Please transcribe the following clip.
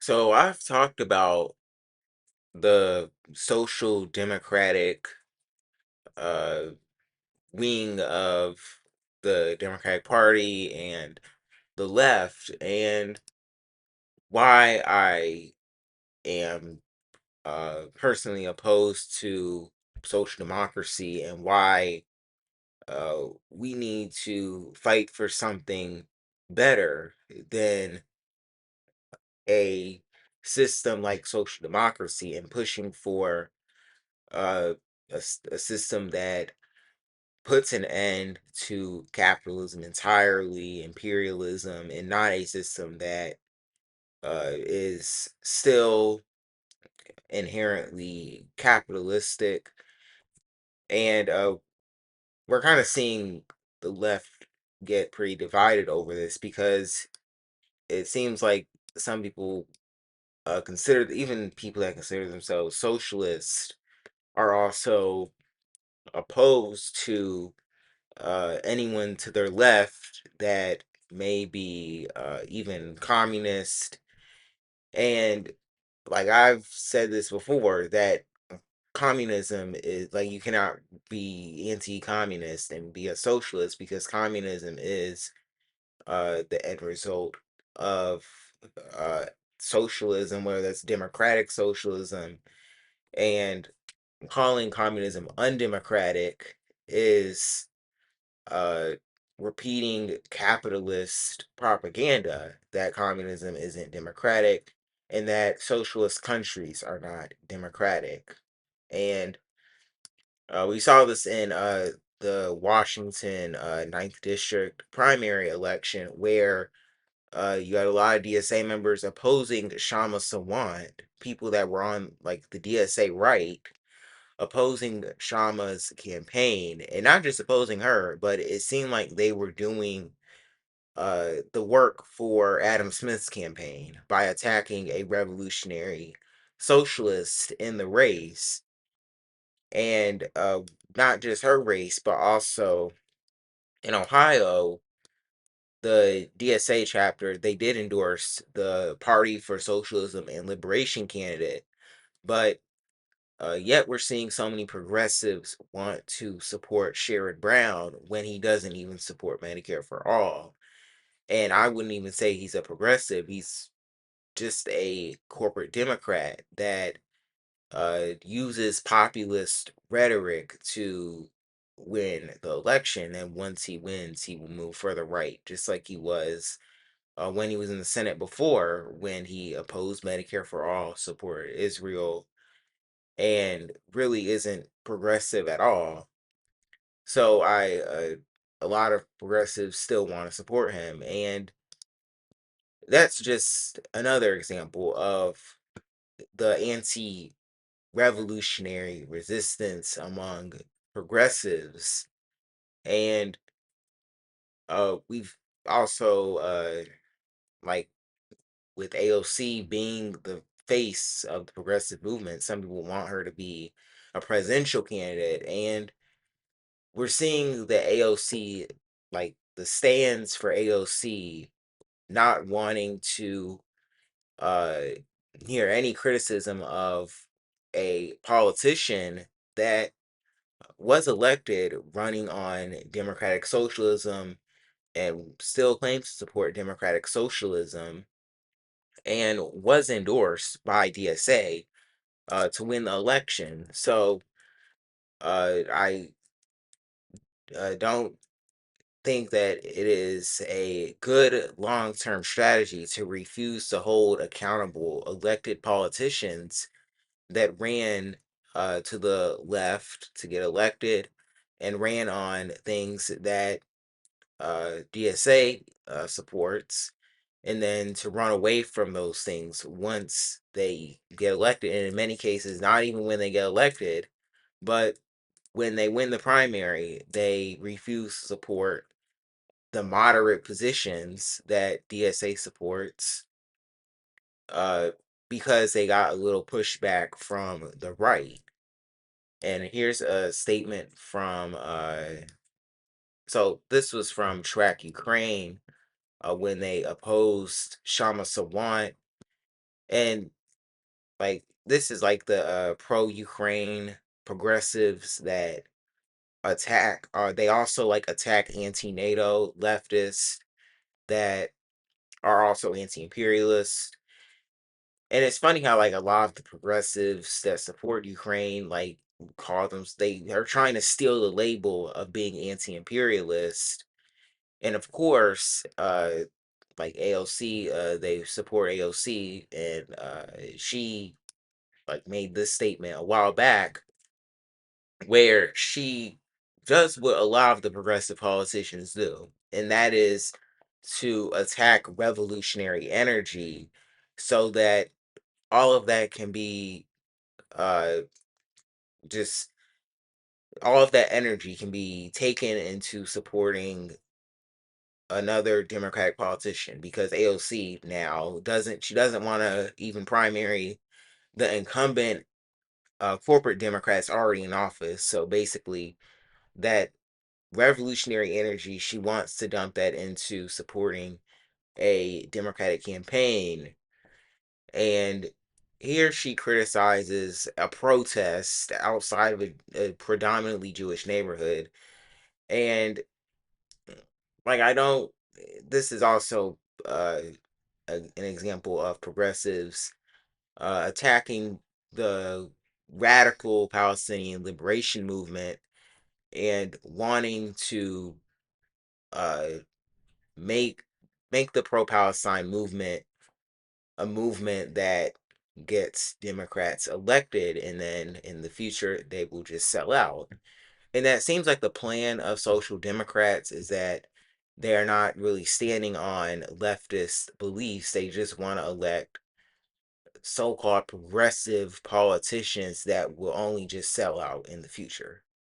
So I've talked about the social democratic uh, wing of the Democratic Party and the left, and why I am personally opposed to social democracy, and why we need to fight for something better than a system like social democracy, and pushing for uh, a system that puts an end to capitalism entirely, imperialism, and not a system that is still inherently capitalistic. And we're kind of seeing the left get pretty divided over this, because it seems like some people consider, even people that consider themselves socialists, are also opposed to anyone to their left that may be even communist. And like I've said this before, that communism is like, you cannot be anti-communist and be a socialist, because communism is the end result of uh, socialism, whether that's democratic socialism. And calling communism undemocratic is uh, repeating capitalist propaganda that communism isn't democratic and that socialist countries are not democratic. And we saw this in the Washington 9th District primary election, where you had a lot of DSA members opposing Shama Sawant, people that were on like the DSA right, opposing Shama's campaign, and not just opposing her, but it seemed like they were doing the work for Adam Smith's campaign by attacking a revolutionary socialist in the race. And not just her race, but also in Ohio, the DSA chapter, they did endorse the Party for Socialism and Liberation candidate, but yet we're seeing so many progressives want to support Sherrod Brown when he doesn't even support Medicare for all. And I wouldn't even say he's a progressive. He's just a corporate Democrat that uses populist rhetoric to win the election. And once he wins, he will move further right, just like he was when he was in the Senate before, when he opposed Medicare for all, supported Israel, and really isn't progressive at all. So a lot of progressives still want to support him, and that's just another example of the anti-revolutionary resistance among progressives. And we've also like with AOC being the face of the progressive movement, some people want her to be a presidential candidate, and we're seeing the AOC, like the stands for AOC, not wanting to uh hear any criticism of a politician that was elected running on democratic socialism and still claims to support democratic socialism, and was endorsed by DSA to win the election. So I don't think that it is a good long-term strategy to refuse to hold accountable elected politicians that ran to the left to get elected and ran on things that DSA supports, and then to run away from those things once they get elected. And in many cases, not even when they get elected, but when they win the primary, they refuse to support the moderate positions that DSA supports, uh, because they got a little pushback from the right. And here's a statement from, so this was from Track Ukraine when they opposed Shama Sawant. And like this is like the pro-Ukraine progressives that attack, or they also like attack anti-NATO leftists that are also anti-imperialist. And it's funny how like a lot of the progressives that support Ukraine like call them, they are trying to steal the label of being anti-imperialist. And of course, like AOC, they support AOC, and she like made this statement a while back where she does what a lot of the progressive politicians do, and that is to attack revolutionary energy so that all of that can be uh just all of that energy can be taken into supporting another Democratic politician, because AOC now doesn't want to even primary the incumbent corporate Democrats already in office. So basically, that revolutionary energy, she wants to dump that into supporting a Democratic campaign. And here she criticizes a protest outside of a predominantly Jewish neighborhood. And like, I don't, this is also uh, an example of progressives attacking the radical Palestinian liberation movement and wanting to uh, make make the pro-Palestine movement a movement that gets Democrats elected, and then in the future they will just sell out. And that seems like the plan of social democrats, is that they're not really standing on leftist beliefs. They just want to elect so-called progressive politicians that will only just sell out in the future.